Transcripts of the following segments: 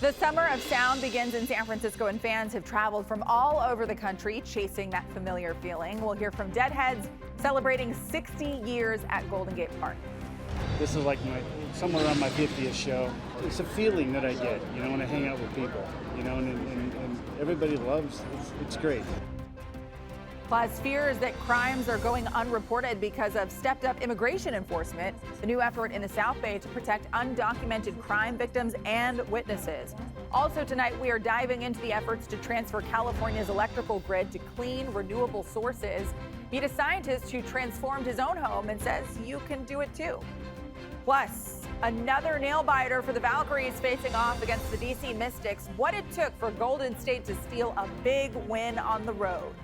The summer of sound begins in San Francisco, and fans have traveled from all over the country chasing that familiar feeling. We'll hear from Deadheads celebrating 60 years at Golden Gate Park. This is like somewhere around my 50th show. It's a feeling that I get, when I hang out with people, and everybody loves it. It's great. Plus, fears that crimes are going unreported because of stepped-up immigration enforcement, the new effort in the South Bay to protect undocumented crime victims and witnesses. Also tonight, we are diving into the efforts to transfer California's electrical grid to clean, renewable sources. Meet a scientist who transformed his own home and says you can do it too. Plus, another nail-biter for the Valkyries facing off against the DC Mystics. What it took for Golden State to steal a big win on the road.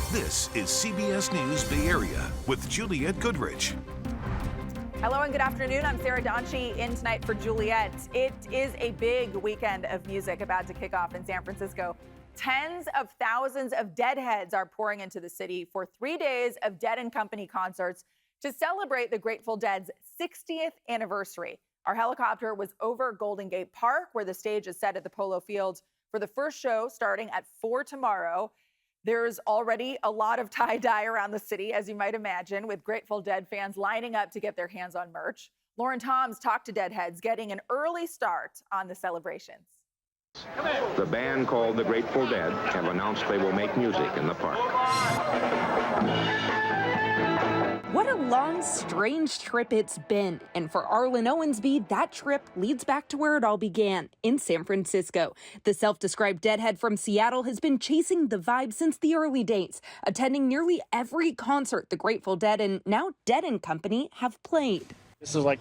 This is CBS News Bay Area with Juliette Goodrich. Hello and good afternoon. I'm Sarah Donchie in tonight for Juliette. It is a big weekend of music about to kick off in San Francisco. Tens of thousands of Deadheads are pouring into the city for 3 days of Dead & Company concerts to celebrate the Grateful Dead's 60th anniversary. Our helicopter was over Golden Gate Park, where the stage is set at the Polo Fields for the first show starting at 4 tomorrow. There's already a lot of tie-dye around the city, as you might imagine, with Grateful Dead fans lining up to get their hands on merch. Lauren Toms talked to Deadheads, getting an early start on the celebrations. The band called the Grateful Dead have announced they will make music in the park. What a long, strange trip it's been. And for Arlen Owensby, that trip leads back to where it all began, in San Francisco. The self-described Deadhead from Seattle has been chasing the vibe since the early days, attending nearly every concert the Grateful Dead and now Dead & Company have played. This is like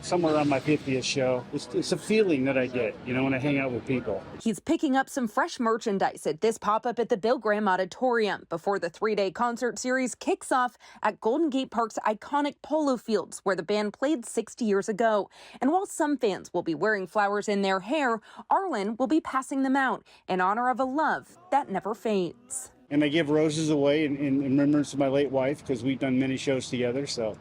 somewhere around my 50th show. It's a feeling that I get, when I hang out with people. He's picking up some fresh merchandise at this pop-up at the Bill Graham Auditorium before the 3-day concert series kicks off at Golden Gate Park's iconic Polo Fields, where the band played 60 years ago. And while some fans will be wearing flowers in their hair, Arlen will be passing them out in honor of a love that never fades. And I give roses away in remembrance of my late wife, because we've done many shows together, so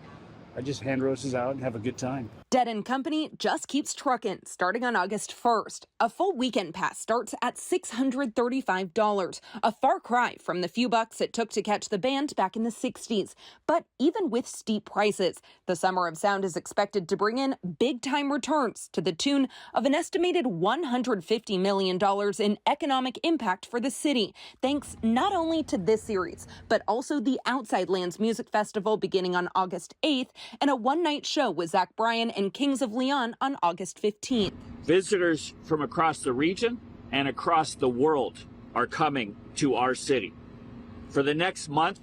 I just hand roses out and have a good time. Dead & Company just keeps trucking, starting on August 1st. A full weekend pass starts at $635, a far cry from the few bucks it took to catch the band back in the 60s. But even with steep prices, the Summer of Sound is expected to bring in big-time returns to the tune of an estimated $150 million in economic impact for the city, thanks not only to this series, but also the Outside Lands Music Festival beginning on August 8th, and a one-night show with Zach Bryan and Kings of Leon on August 15th. Visitors from across the region and across the world are coming to our city. For the next month,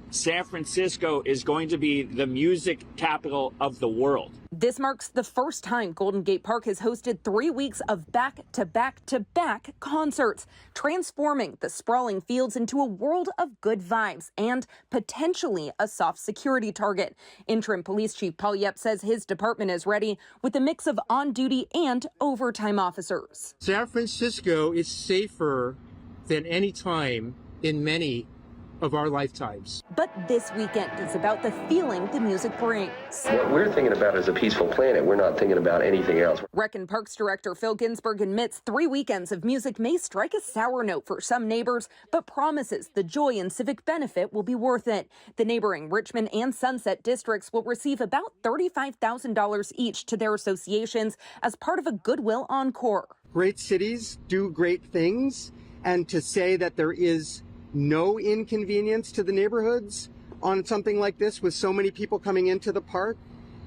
San Francisco is going to be the music capital of the world. This marks the first time Golden Gate Park has hosted 3 weeks of back-to-back-to-back concerts, transforming the sprawling fields into a world of good vibes and potentially a soft security target. Interim Police Chief Paul Yep says his department is ready with a mix of on-duty and overtime officers. San Francisco is safer than any time in many of our lifetimes. But this weekend is about the feeling the music brings. What we're thinking about is a peaceful planet. We're not thinking about anything else. Rec and Parks Director Phil Ginsburg admits 3 weekends of music may strike a sour note for some neighbors, but promises the joy and civic benefit will be worth it. The neighboring Richmond and Sunset districts will receive about $35,000 each to their associations as part of a Goodwill Encore. Great cities do great things, and to say that there is no inconvenience to the neighborhoods on something like this with so many people coming into the park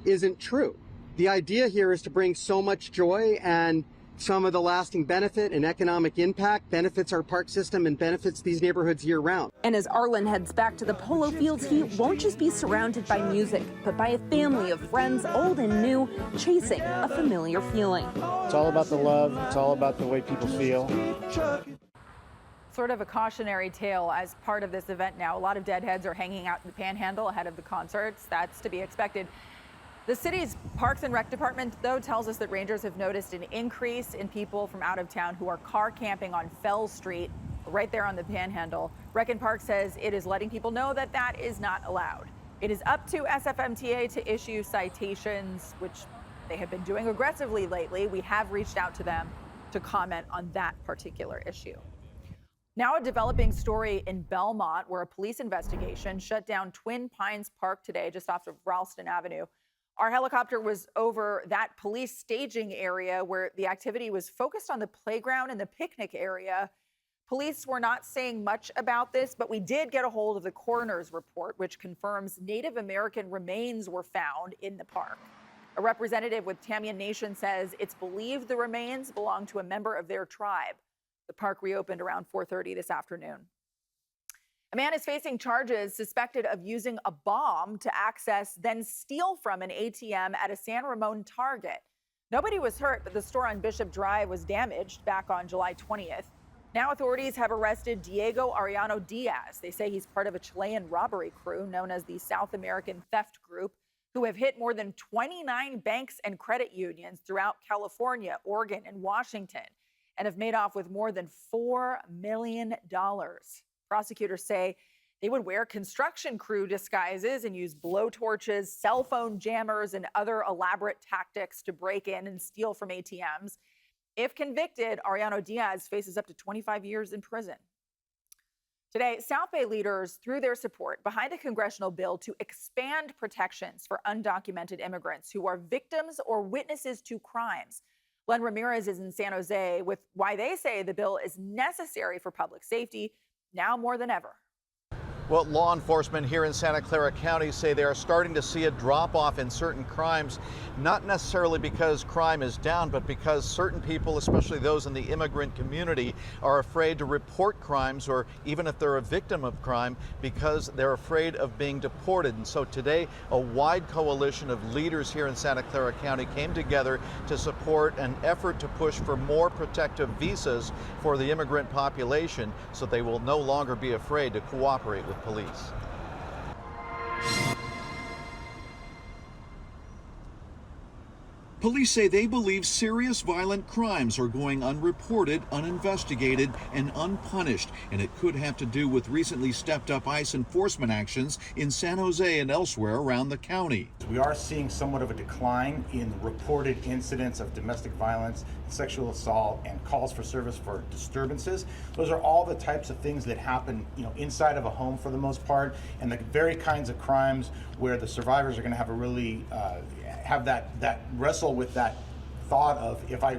isn't true. The idea here is to bring so much joy, and some of the lasting benefit and economic impact benefits our park system and benefits these neighborhoods year round. And as Arlen heads back to the Polo Fields, he won't just be surrounded by music, but by a family of friends, old and new, chasing a familiar feeling. It's all about the love. It's all about the way people feel. Sort of a cautionary tale as part of this event now. A lot of Deadheads are hanging out in the Panhandle ahead of the concerts. That's to be expected. The city's Parks and Rec department, though, tells us that rangers have noticed an increase in people from out of town who are car camping on Fell Street, right there on the Panhandle. Rec and Park says it is letting people know that that is not allowed. It is up to SFMTA to issue citations, which they have been doing aggressively lately. We have reached out to them to comment on that particular issue. Now, a developing story in Belmont where a police investigation shut down Twin Pines Park today, just off of Ralston Avenue. Our helicopter was over that police staging area where the activity was focused on the playground and the picnic area. Police were not saying much about this, but we did get a hold of the coroner's report, which confirms Native American remains were found in the park. A representative with Tamian Nation says it's believed the remains belong to a member of their tribe. The park reopened around 4:30 this afternoon. A man is facing charges suspected of using a bomb to access, then steal from an ATM at a San Ramon Target. Nobody was hurt, but the store on Bishop Drive was damaged back on July 20th. Now authorities have arrested Diego Arellano Diaz. They say he's part of a Chilean robbery crew known as the South American Theft Group, who have hit more than 29 banks and credit unions throughout California, Oregon, and Washington, and have made off with more than $4 million. Prosecutors say they would wear construction crew disguises and use blowtorches, cell phone jammers, and other elaborate tactics to break in and steal from ATMs. If convicted, Arellano Diaz faces up to 25 years in prison. Today, South Bay leaders threw their support behind a congressional bill to expand protections for undocumented immigrants who are victims or witnesses to crimes. Len Ramirez is in San Jose with why they say the bill is necessary for public safety now more than ever. Well, law enforcement here in Santa Clara County say they are starting to see a drop off in certain crimes, not necessarily because crime is down, but because certain people, especially those in the immigrant community, are afraid to report crimes, or even if they're a victim of crime, because they're afraid of being deported. And so today, a wide coalition of leaders here in Santa Clara County came together to support an effort to push for more protective visas for the immigrant population so they will no longer be afraid to cooperate with police. Police say they believe serious violent crimes are going unreported, uninvestigated, and unpunished, and it could have to do with recently stepped up ICE enforcement actions in San Jose and elsewhere around the county. We are seeing somewhat of a decline in reported incidents of domestic violence, sexual assault, and calls for service for disturbances. Those are all the types of things that happen, inside of a home for the most part, and the very kinds of crimes where the survivors are going to have a really have that wrestle with that thought of, if I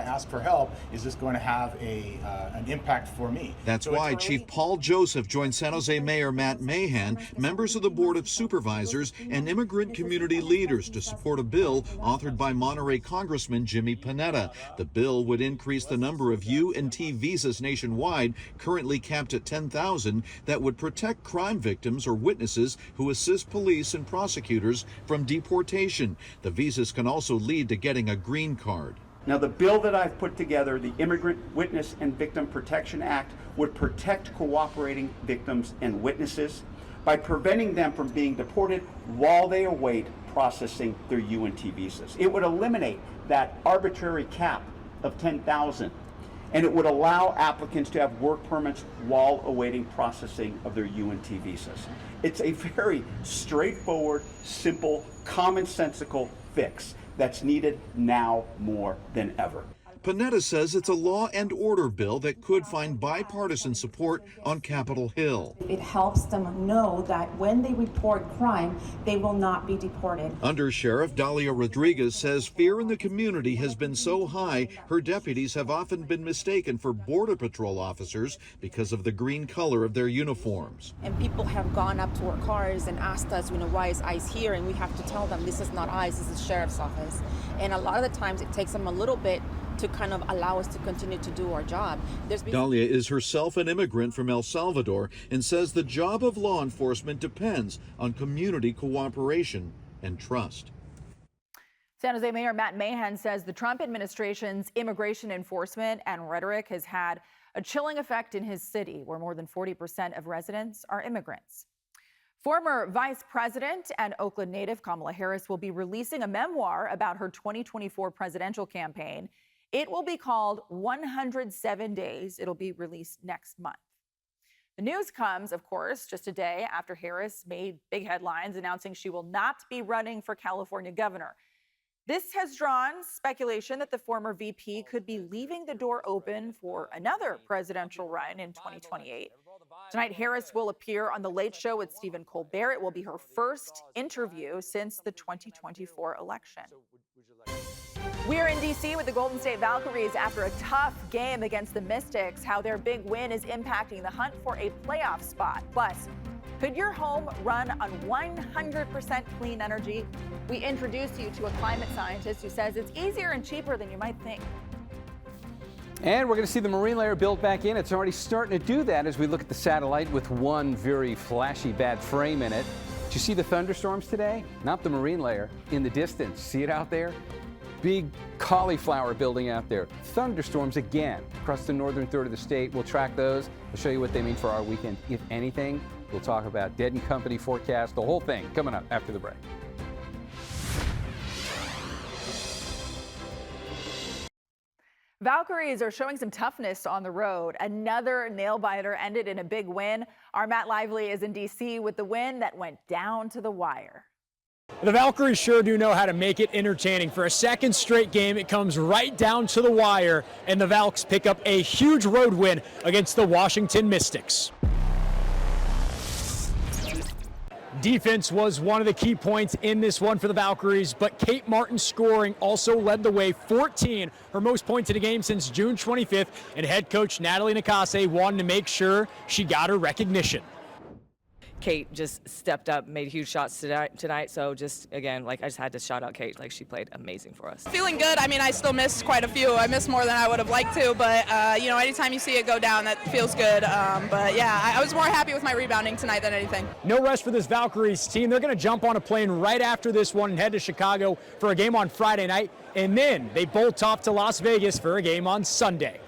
ask for help, is this going to have an impact for me? That's why Chief Paul Joseph joined San Jose Mayor Matt Mahan, members of the Board of Supervisors, and immigrant community leaders to support a bill authored by Monterey Congressman Jimmy Panetta. The bill would increase the number of U&T visas nationwide, currently capped at 10,000, that would protect crime victims or witnesses who assist police and prosecutors from deportation. The visas can also lead to getting a green card. Now, the bill that I've put together, the Immigrant Witness and Victim Protection Act, would protect cooperating victims and witnesses by preventing them from being deported while they await processing their UNT visas. It would eliminate that arbitrary cap of 10,000, and it would allow applicants to have work permits while awaiting processing of their UNT visas. It's a very straightforward, simple, commonsensical fix that's needed now more than ever. Panetta says it's a law and order bill that could find bipartisan support on Capitol Hill. It helps them know that when they report crime, they will not be deported. Under Sheriff Dalia Rodriguez says fear in the community has been so high, her deputies have often been mistaken for Border Patrol officers because of the green color of their uniforms. And people have gone up to our cars and asked us, why is ICE here? And we have to tell them this is not ICE, this is Sheriff's Office. And a lot of the times it takes them a little bit to kind of allow us to continue to do our job. Dalia is herself an immigrant from El Salvador and says the job of law enforcement depends on community cooperation and trust. San Jose Mayor Matt Mahan says the Trump administration's immigration enforcement and rhetoric has had a chilling effect in his city, where more than 40% of residents are immigrants. Former Vice President and Oakland native Kamala Harris will be releasing a memoir about her 2024 presidential campaign. It will be called 107 Days. It'll be released next month. The news comes, of course, just a day after Harris made big headlines announcing she will not be running for California governor. This has drawn speculation that the former VP could be leaving the door open for another presidential run in 2028. Tonight, Harris will appear on The Late Show with Stephen Colbert. It will be her first interview since the 2024 election. We're in D.C. with the Golden State Valkyries after a tough game against the Mystics, how their big win is impacting the hunt for a playoff spot. Plus, could your home run on 100% clean energy? We introduce you to a climate scientist who says it's easier and cheaper than you might think. And we're going to see the marine layer built back in. It's already starting to do that as we look at the satellite with one very flashy bad frame in it. Did you see the thunderstorms today? Not the marine layer, in the distance. See it out there? Big cauliflower building out there. Thunderstorms again across the northern third of the state. We'll track those. We'll show you what they mean for our weekend, if anything. We'll talk about Dead & Company forecast, the whole thing, coming up after the break. Valkyries are showing some toughness on the road. Another nail-biter ended in a big win. Our Matt Lively is in D.C. with the win that went down to the wire. The Valkyries sure do know how to make it entertaining. For a second straight game, it comes right down to the wire, and the Valks pick up a huge road win against the Washington Mystics. Defense was one of the key points in this one for the Valkyries, but Kate Martin's scoring also led the way. 14, her most points in a game since June 25th, and head coach Natalie Nakase wanted to make sure she got her recognition. Kate just stepped up, made huge shots tonight. So just, again, I just had to shout out Kate. She played amazing for us. Feeling good. I mean, I still missed quite a few. I missed more than I would have liked to, but, anytime you see it go down, that feels good. But, yeah, I was more happy with my rebounding tonight than anything. No rest for this Valkyries team. They're going to jump on a plane right after this one and head to Chicago for a game on Friday night. And then they bolt off to Las Vegas for a game on Sunday.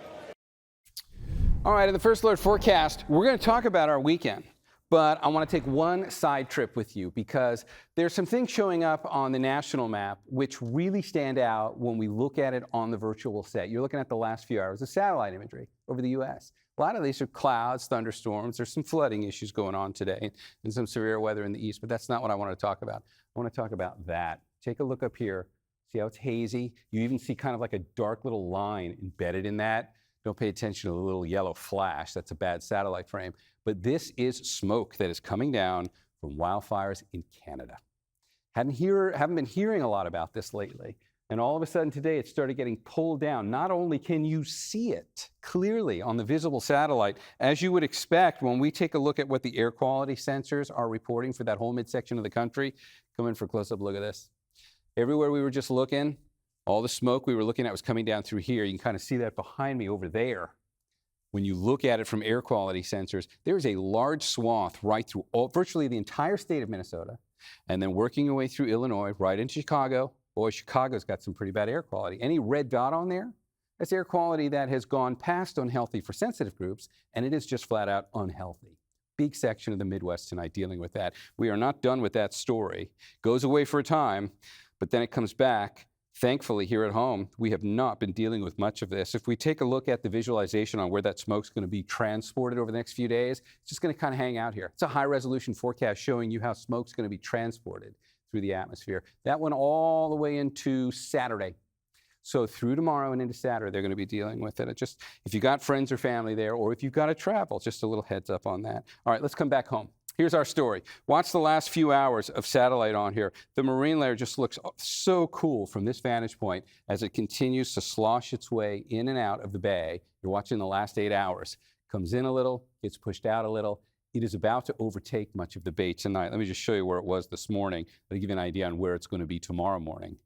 All right, in the First Alert forecast, we're going to talk about our weekend. But I want to take one side trip with you because there's some things showing up on the national map which really stand out when we look at it on the virtual set. You're looking at the last few hours of satellite imagery over the U.S. A lot of these are clouds, thunderstorms. There's some flooding issues going on today and some severe weather in the east, but that's not what I want to talk about. I want to talk about that. Take a look up here. See how it's hazy? You even see kind of like a dark little line embedded in that. Don't pay attention to the little yellow flash. That's a bad satellite frame. But this is smoke that is coming down from wildfires in Canada. Haven't been hearing a lot about this lately. And all of a sudden today, it started getting pulled down. Not only can you see it clearly on the visible satellite, as you would expect when we take a look at what the air quality sensors are reporting for that whole midsection of the country. Come in for a close-up look at this. Everywhere we were just looking, all the smoke we were looking at was coming down through here. You can kind of see that behind me over there. When you look at it from air quality sensors, there is a large swath right through virtually the entire state of Minnesota, and then working your way through Illinois, right into Chicago. Boy, Chicago's got some pretty bad air quality. Any red dot on there, that's air quality that has gone past unhealthy for sensitive groups, and it is just flat out unhealthy. Big section of the Midwest tonight dealing with that. We are not done with that story. Goes away for a time, but then it comes back. Thankfully, here at home, we have not been dealing with much of this. If we take a look at the visualization on where that smoke's going to be transported over the next few days, it's just going to kind of hang out here. It's a high-resolution forecast showing you how smoke's going to be transported through the atmosphere. That went all the way into Saturday. So through tomorrow and into Saturday, they're going to be dealing with it. If you got friends or family there, or if you've got to travel, just a little heads up on that. All right, let's come back home. Here's our story. Watch the last few hours of satellite on here. The marine layer just looks so cool from this vantage point as it continues to slosh its way in and out of the bay. You're watching the last 8 hours. Comes in a little, gets pushed out a little. It is about to overtake much of the bay tonight. Let me just show you where it was this morning. I'll give you an idea on where it's going to be tomorrow morning.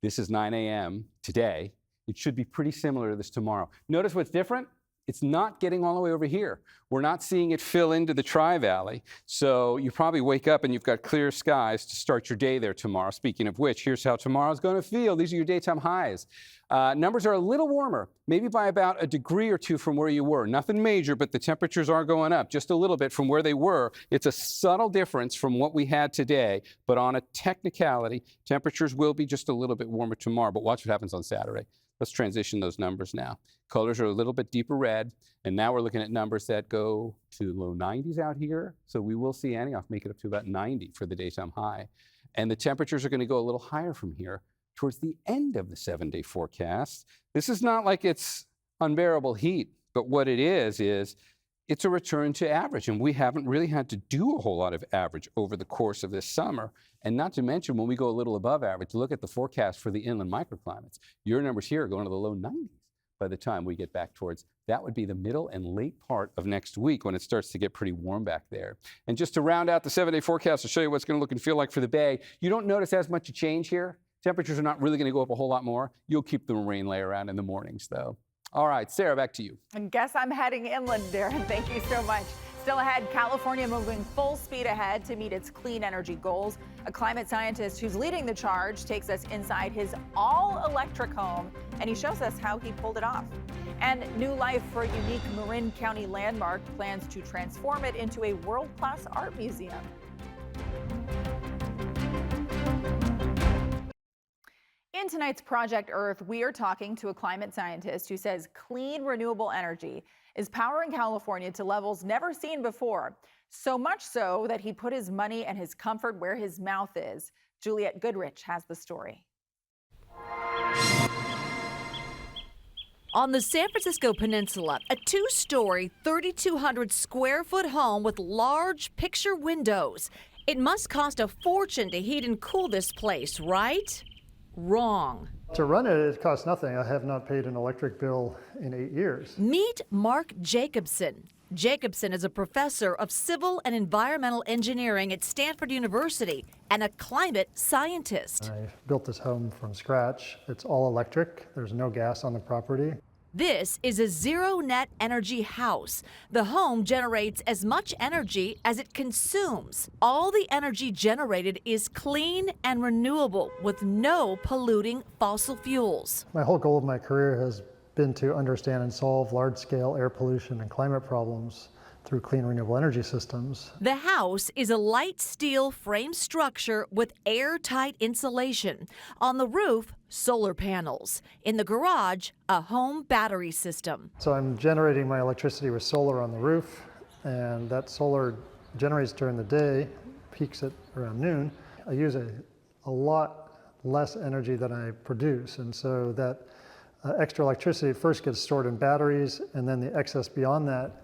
This is 9 a.m. today. It should be pretty similar to this tomorrow. Notice what's different? It's not getting all the way over here. We're not seeing it fill into the Tri-Valley. So you probably wake up and you've got clear skies to start your day there tomorrow. Speaking of which, here's how tomorrow's going to feel. These are your daytime highs. Numbers are a little warmer, maybe by about a degree or two from where you were. Nothing major, but the temperatures are going up just a little bit from where they were. It's a subtle difference from what we had today, but on a technicality, temperatures will be just a little bit warmer tomorrow. But watch what happens on Saturday. Let's transition those numbers now. Colors are a little bit deeper red, and now we're looking at numbers that go to low 90s out here. So we will see Antioch make it up to about 90 for the daytime high. And the temperatures are going to go a little higher from here. towards the end of the 7-day forecast. This is not like it's unbearable heat, but what it is it's a return to average, and we haven't really had to do a whole lot of average over the course of this summer. And not to mention, when we go a little above average, look at the forecast for the inland microclimates. Your numbers here are going to the low 90s by the time we get back towards, that would be the middle and late part of next week when it starts to get pretty warm back there. And just to round out the 7-day forecast, to show you what's going to look and feel like for the Bay, you don't notice as much a change here. Temperatures are not really going to go up a whole lot more. You'll keep the rain layer around in the mornings, though. All right, Sarah, back to you. I guess I'm heading inland, Darren. Thank you so much. Still ahead, California moving full speed ahead to meet its clean energy goals. A climate scientist who's leading the charge takes us inside his all-electric home, and he shows us how he pulled it off. And new life for a unique Marin County landmark, plans to transform it into a world-class art museum. In tonight's Project Earth, we are talking to a climate scientist who says clean, renewable energy is powering California to levels never seen before. So much so that he put his money and his comfort where his mouth is. Juliette Goodrich has the story. On the San Francisco Peninsula, a two-story, 3,200 square foot home with large picture windows. It must cost a fortune to heat and cool this place, right? Wrong. To run it, it costs nothing. I have not paid an electric bill in 8 years. Meet Mark Jacobson. Jacobson is a professor of civil and environmental engineering at Stanford University and a climate scientist. I built this home from scratch. It's all electric. There's no gas on the property. This is a zero-net energy house. The home generates as much energy as it consumes. All the energy generated is clean and renewable with no polluting fossil fuels. My whole goal of my career has been to understand and solve large-scale air pollution and climate problems through clean renewable energy systems. The house is a light steel frame structure with airtight insulation. On the roof, solar panels. In the garage, a home battery system. So I'm generating my electricity with solar on the roof, and that solar generates during the day, peaks at around noon. I use a lot less energy than I produce, and so that extra electricity first gets stored in batteries, and then the excess beyond that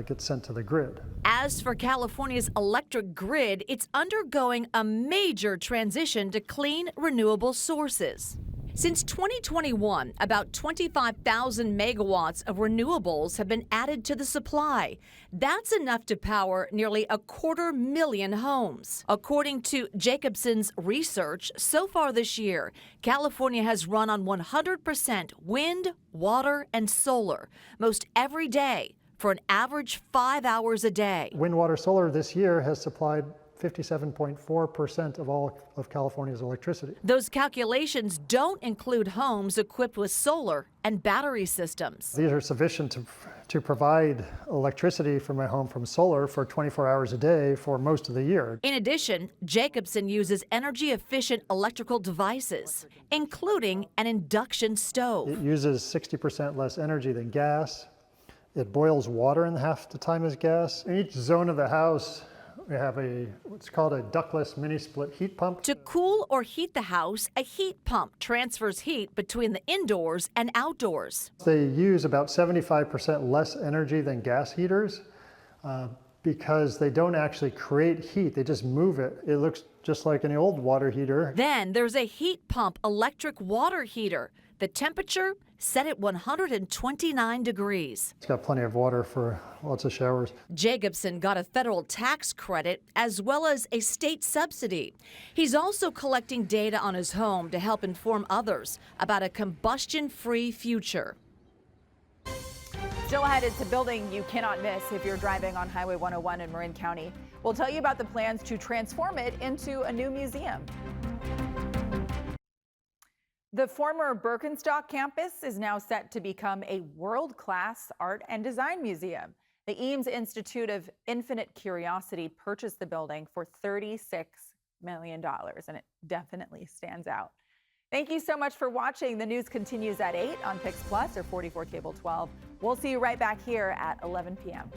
gets sent to the grid. As for California's electric grid, it's undergoing a major transition to clean, renewable sources. Since 2021, about 25,000 megawatts of renewables have been added to the supply. That's enough to power nearly 250,000 homes. According to Jacobson's research, so far this year, California has run on 100% wind, water, and solar, most every day, for an average 5 hours a day. Wind, water, solar this year has supplied 57.4% of all of California's electricity. Those calculations don't include homes equipped with solar and battery systems. These are sufficient to provide electricity for my home from solar for 24 hours a day for most of the year. In addition, Jacobson uses energy-efficient electrical devices, including an induction stove. It uses 60% less energy than gas. It boils water in half the time as gas. In each zone of the house, we have what's called a ductless mini-split heat pump. To cool or heat the house, a heat pump transfers heat between the indoors and outdoors. They use about 75% less energy than gas heaters because they don't actually create heat, they just move it. It looks just like any old water heater. Then there's a heat pump electric water heater. The temperature set at 129 degrees. It's got plenty of water for lots of showers. Jacobson got a federal tax credit as well as a state subsidy. He's also collecting data on his home to help inform others about a combustion-free future. Still ahead, it's a building you cannot miss if you're driving on Highway 101 in Marin County. We'll tell you about the plans to transform it into a new museum. The former Birkenstock campus is now set to become a world-class art and design museum. The Eames Institute of Infinite Curiosity purchased the building for $36 million, and it definitely stands out. Thank you so much for watching. The news continues at 8 on PIX Plus or 44 Cable 12. We'll see you right back here at 11 p.m.